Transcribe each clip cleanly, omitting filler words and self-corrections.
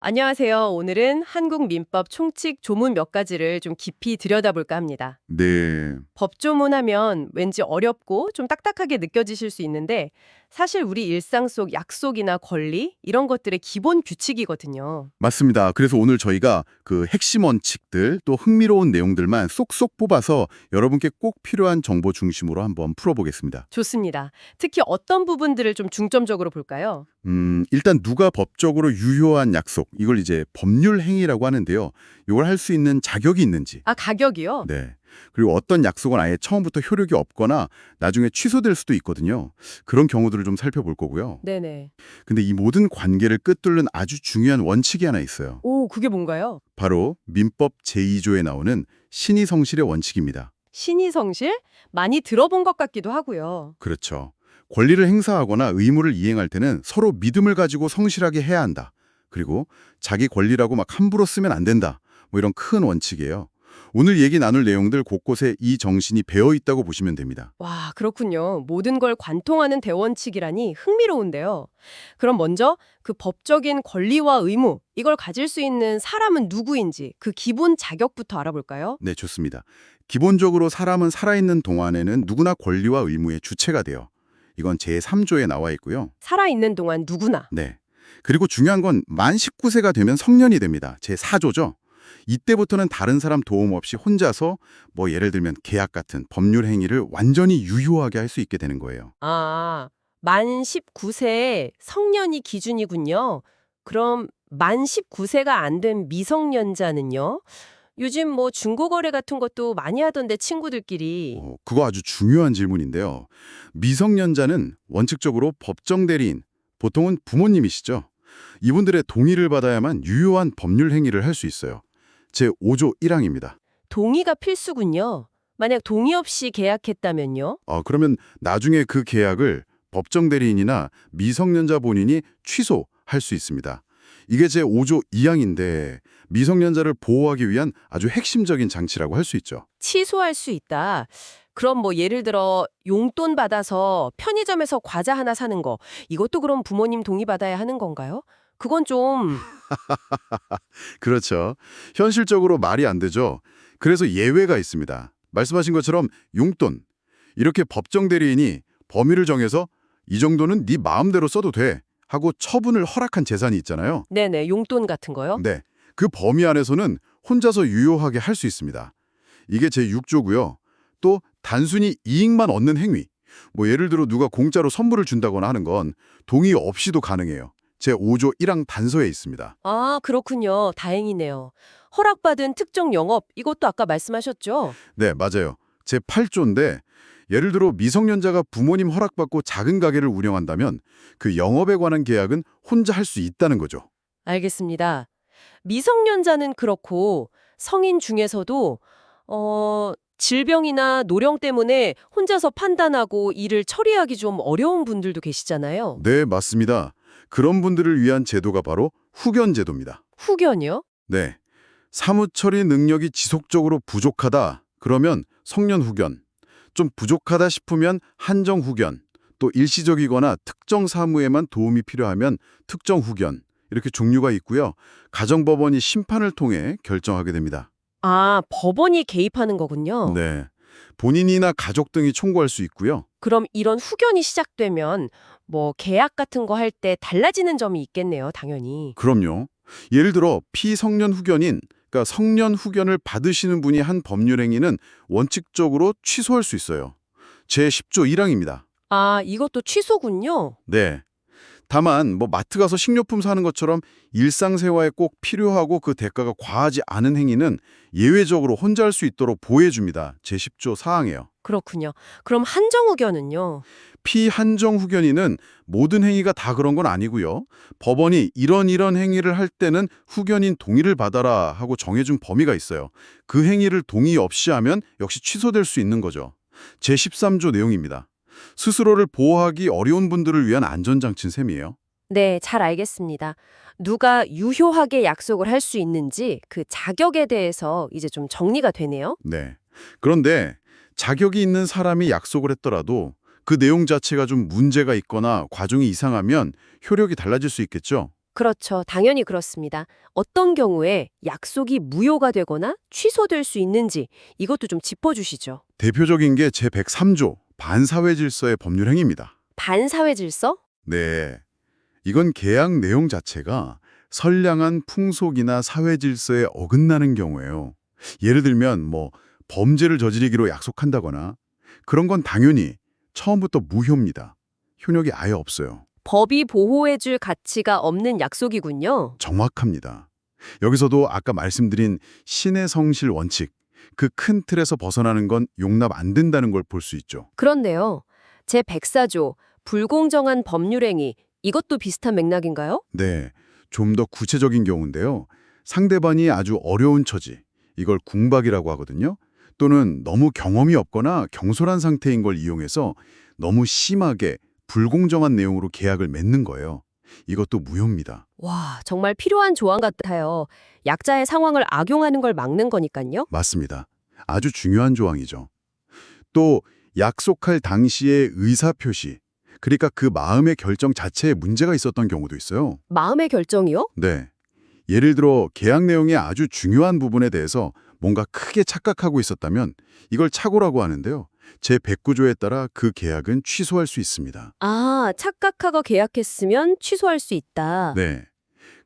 안녕하세요. 오늘은 한국 민법 총칙 조문 몇 가지를 좀 깊이 들여다볼까 합니다. 네, 법조문 하면 왠지 어렵고 좀 딱딱하게 느껴지실 수 있는데 사실 우리 일상 속 약속이나 권리 이런 것들의 기본 규칙이거든요. 맞습니다. 그래서 오늘 저희가 그 핵심 원칙들 또 흥미로운 내용들만 쏙쏙 뽑아서 여러분께 꼭 필요한 정보 중심으로 한번 풀어보겠습니다. 좋습니다. 특히 어떤 부분들을 좀 중점적으로 볼까요? 일단 누가 법적으로 유효한 약속, 이걸 이제 법률 행위라고 하는데요. 이걸 할 수 있는 자격이 있는지. 아, 가격이요? 네. 그리고 어떤 약속은 아예 처음부터 효력이 없거나 나중에 취소될 수도 있거든요. 그런 경우들을 좀 살펴볼 거고요. 네네. 근데 이 모든 관계를 끄뚫는 아주 중요한 원칙이 하나 있어요. 오, 그게 뭔가요? 바로 민법 제2조에 나오는 신의성실의 원칙입니다. 신의성실? 많이 들어본 것 같기도 하고요. 그렇죠. 권리를 행사하거나 의무를 이행할 때는 서로 믿음을 가지고 성실하게 해야 한다. 그리고 자기 권리라고 막 함부로 쓰면 안 된다. 뭐 이런 큰 원칙이에요. 오늘 얘기 나눌 내용들 곳곳에 이 정신이 배어 있다고 보시면 됩니다. 와, 그렇군요. 모든 걸 관통하는 대원칙이라니 흥미로운데요. 그럼 먼저 그 법적인 권리와 의무, 이걸 가질 수 있는 사람은 누구인지 그 기본 자격부터 알아볼까요? 네, 좋습니다. 기본적으로 사람은 살아있는 동안에는 누구나 권리와 의무의 주체가 돼요. 이건 제3조에 나와 있고요. 살아있는 동안 누구나. 네. 그리고 중요한 건 만 19세가 되면 성년이 됩니다. 제4조죠. 이때부터는 다른 사람 도움 없이 혼자서 뭐 예를 들면 계약 같은 법률 행위를 완전히 유효하게 할 수 있게 되는 거예요. 아, 만 19세 성년이 기준이군요. 그럼 만 19세가 안 된 미성년자는요? 요즘 뭐 중고거래 같은 것도 많이 하던데 친구들끼리. 그거 아주 중요한 질문인데요. 미성년자는 원칙적으로 법정 대리인, 보통은 부모님이시죠. 이분들의 동의를 받아야만 유효한 법률 행위를 할 수 있어요. 제5조 1항입니다. 동의가 필수군요. 만약 동의 없이 계약했다면요? 그러면 나중에 그 계약을 법정 대리인이나 미성년자 본인이 취소할 수 있습니다. 이게 제5조 2항인데 미성년자를 보호하기 위한 아주 핵심적인 장치라고 할 수 있죠. 취소할 수 있다. 그럼 뭐 예를 들어 용돈 받아서 편의점에서 과자 하나 사는 거, 이것도 그럼 부모님 동의 받아야 하는 건가요? 그건 좀. 그렇죠. 현실적으로 말이 안 되죠. 그래서 예외가 있습니다. 말씀하신 것처럼 용돈. 이렇게 법정 대리인이 범위를 정해서 이 정도는 네 마음대로 써도 돼 하고 처분을 허락한 재산이 있잖아요. 네네, 용돈 같은 거요? 네. 그 범위 안에서는 혼자서 유효하게 할 수 있습니다. 이게 제6조고요. 또 단순히 이익만 얻는 행위. 뭐 예를 들어 누가 공짜로 선물을 준다거나 하는 건 동의 없이도 가능해요. 제5조 1항 단서에 있습니다. 아, 그렇군요. 다행이네요. 허락받은 특정 영업, 이것도 아까 말씀하셨죠? 네, 맞아요. 제8조인데 예를 들어 미성년자가 부모님 허락받고 작은 가게를 운영한다면 그 영업에 관한 계약은 혼자 할 수 있다는 거죠. 알겠습니다. 미성년자는 그렇고 성인 중에서도 질병이나 노령 때문에 혼자서 판단하고 일을 처리하기 좀 어려운 분들도 계시잖아요. 네, 맞습니다. 그런 분들을 위한 제도가 바로 후견 제도입니다. 후견이요? 네. 사무 처리 능력이 지속적으로 부족하다. 그러면 성년 후견. 좀 부족하다 싶으면 한정 후견. 또 일시적이거나 특정 사무에만 도움이 필요하면 특정 후견. 이렇게 종류가 있고요. 가정법원이 심판을 통해 결정하게 됩니다. 아, 법원이 개입하는 거군요. 네. 본인이나 가족 등이 청구할 수 있고요. 그럼 이런 후견이 시작되면 뭐 계약 같은 거 할 때 달라지는 점이 있겠네요, 당연히. 그럼요. 예를 들어 피성년 후견인, 그러니까 성년 후견을 받으시는 분이 한 법률 행위는 원칙적으로 취소할 수 있어요. 제10조 1항입니다. 아, 이것도 취소군요. 네. 다만 뭐 마트 가서 식료품 사는 것처럼 일상생활에 꼭 필요하고 그 대가가 과하지 않은 행위는 예외적으로 혼자 할 수 있도록 보호해줍니다. 제10조 4항이에요. 그렇군요. 그럼 한정 후견은요? 피한정 후견인은 모든 행위가 다 그런 건 아니고요. 법원이 이런 행위를 할 때는 후견인 동의를 받아라 하고 정해준 범위가 있어요. 그 행위를 동의 없이 하면 역시 취소될 수 있는 거죠. 제13조 내용입니다. 스스로를 보호하기 어려운 분들을 위한 안전장치인 셈이에요. 네, 잘 알겠습니다. 누가 유효하게 약속을 할 수 있는지 그 자격에 대해서 이제 좀 정리가 되네요. 네. 그런데 자격이 있는 사람이 약속을 했더라도 그 내용 자체가 좀 문제가 있거나 과정이 이상하면 효력이 달라질 수 있겠죠. 그렇죠. 당연히 그렇습니다. 어떤 경우에 약속이 무효가 되거나 취소될 수 있는지 이것도 좀 짚어주시죠. 대표적인 게 제103조 반사회 질서의 법률 행위입니다. 반사회 질서? 네. 이건 계약 내용 자체가 선량한 풍속이나 사회 질서에 어긋나는 경우예요. 예를 들면 범죄를 저지르기로 약속한다거나 그런 건 당연히 처음부터 무효입니다. 효력이 아예 없어요. 법이 보호해줄 가치가 없는 약속이군요. 정확합니다. 여기서도 아까 말씀드린 신의 성실 원칙, 그 큰 틀에서 벗어나는 건 용납 안 된다는 걸 볼 수 있죠. 그런데요. 제104조 불공정한 법률행위 이것도 비슷한 맥락인가요? 네, 좀 더 구체적인 경우인데요. 상대방이 아주 어려운 처지, 이걸 궁박이라고 하거든요. 또는 너무 경험이 없거나 경솔한 상태인 걸 이용해서 너무 심하게 불공정한 내용으로 계약을 맺는 거예요. 이것도 무효입니다. 와, 정말 필요한 조항 같아요. 약자의 상황을 악용하는 걸 막는 거니까요. 맞습니다. 아주 중요한 조항이죠. 또 약속할 당시의 의사표시, 그러니까 그 마음의 결정 자체에 문제가 있었던 경우도 있어요. 마음의 결정이요? 네. 예를 들어 계약 내용의 아주 중요한 부분에 대해서 뭔가 크게 착각하고 있었다면 이걸 착오라고 하는데요. 제109조에 따라 그 계약은 취소할 수 있습니다. 아, 착각하고 계약했으면 취소할 수 있다. 네.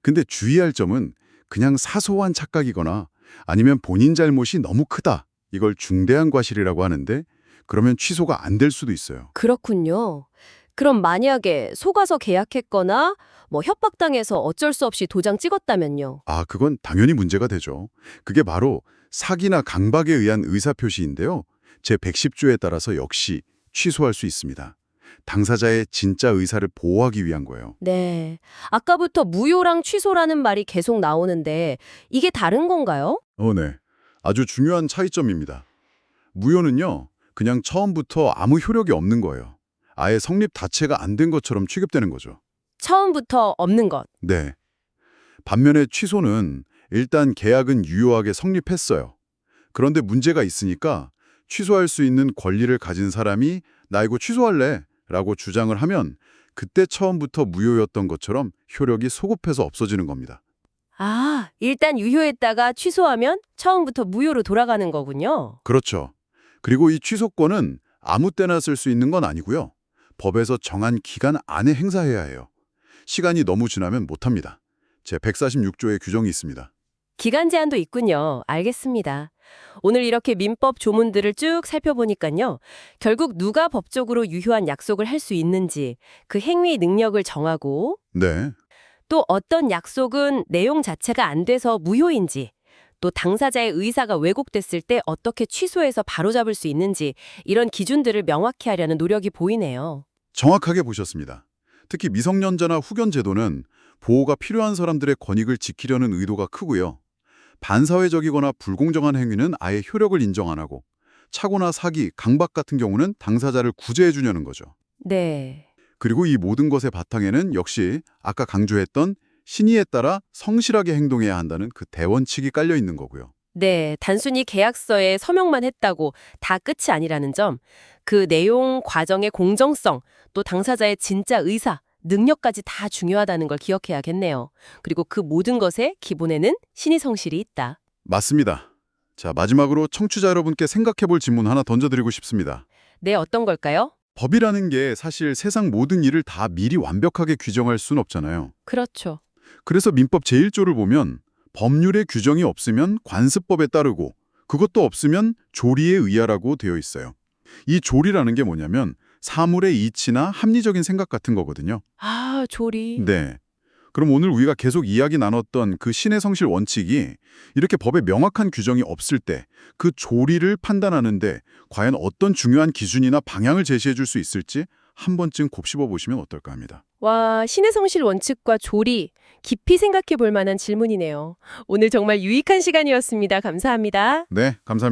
근데 주의할 점은 그냥 사소한 착각이거나 아니면 본인 잘못이 너무 크다. 이걸 중대한 과실이라고 하는데 그러면 취소가 안 될 수도 있어요. 그렇군요. 그럼 만약에 속아서 계약했거나 협박당해서 어쩔 수 없이 도장 찍었다면요. 아, 그건 당연히 문제가 되죠. 그게 바로 사기나 강박에 의한 의사표시인데요. 제110조에 따라서 역시 취소할 수 있습니다. 당사자의 진짜 의사를 보호하기 위한 거예요. 네. 아까부터 무효랑 취소라는 말이 계속 나오는데 이게 다른 건가요? 네. 아주 중요한 차이점입니다. 무효는요, 그냥 처음부터 아무 효력이 없는 거예요. 아예 성립 자체가 안 된 것처럼 취급되는 거죠. 처음부터 없는 것. 네. 반면에 취소는 일단 계약은 유효하게 성립했어요. 그런데 문제가 있으니까 취소할 수 있는 권리를 가진 사람이 나 이거 취소할래 라고 주장을 하면 그때 처음부터 무효였던 것처럼 효력이 소급해서 없어지는 겁니다. 아, 일단 유효했다가 취소하면 처음부터 무효로 돌아가는 거군요. 그렇죠. 그리고 이 취소권은 아무 때나 쓸 수 있는 건 아니고요. 법에서 정한 기간 안에 행사해야 해요. 시간이 너무 지나면 못합니다. 제146조의 규정이 있습니다. 기간 제한도 있군요. 알겠습니다. 오늘 이렇게 민법 조문들을 쭉 살펴보니까요. 결국 누가 법적으로 유효한 약속을 할 수 있는지 그 행위 능력을 정하고 네. 또 어떤 약속은 내용 자체가 안 돼서 무효인지 또 당사자의 의사가 왜곡됐을 때 어떻게 취소해서 바로잡을 수 있는지 이런 기준들을 명확히 하려는 노력이 보이네요. 정확하게 보셨습니다. 특히 미성년자나 후견 제도는 보호가 필요한 사람들의 권익을 지키려는 의도가 크고요. 반사회적이거나 불공정한 행위는 아예 효력을 인정 안 하고 착오나 사기, 강박 같은 경우는 당사자를 구제해 주려는 거죠. 네. 그리고 이 모든 것의 바탕에는 역시 아까 강조했던 신의에 따라 성실하게 행동해야 한다는 그 대원칙이 깔려 있는 거고요. 네, 단순히 계약서에 서명만 했다고 다 끝이 아니라는 점, 그 내용, 과정의 공정성, 또 당사자의 진짜 의사, 능력까지 다 중요하다는 걸 기억해야겠네요. 그리고 그 모든 것의 기본에는 신의 성실이 있다. 맞습니다. 자, 마지막으로 청취자 여러분께 생각해 볼 질문 하나 던져드리고 싶습니다. 네, 어떤 걸까요? 법이라는 게 사실 세상 모든 일을 다 미리 완벽하게 규정할 순 없잖아요. 그렇죠. 그래서 민법 제1조를 보면 법률에 규정이 없으면 관습법에 따르고 그것도 없으면 조리에 의하라고 되어 있어요. 이 조리라는 게 뭐냐면 사물의 이치나 합리적인 생각 같은 거거든요. 아, 조리. 네. 그럼 오늘 우리가 계속 이야기 나눴던 그 신의 성실 원칙이 이렇게 법에 명확한 규정이 없을 때 그 조리를 판단하는데 과연 어떤 중요한 기준이나 방향을 제시해 줄 수 있을지 한 번쯤 곱씹어 보시면 어떨까 합니다. 와, 신의 성실 원칙과 조리, 깊이 생각해 볼 만한 질문이네요. 오늘 정말 유익한 시간이었습니다. 감사합니다. 네, 감사합니다.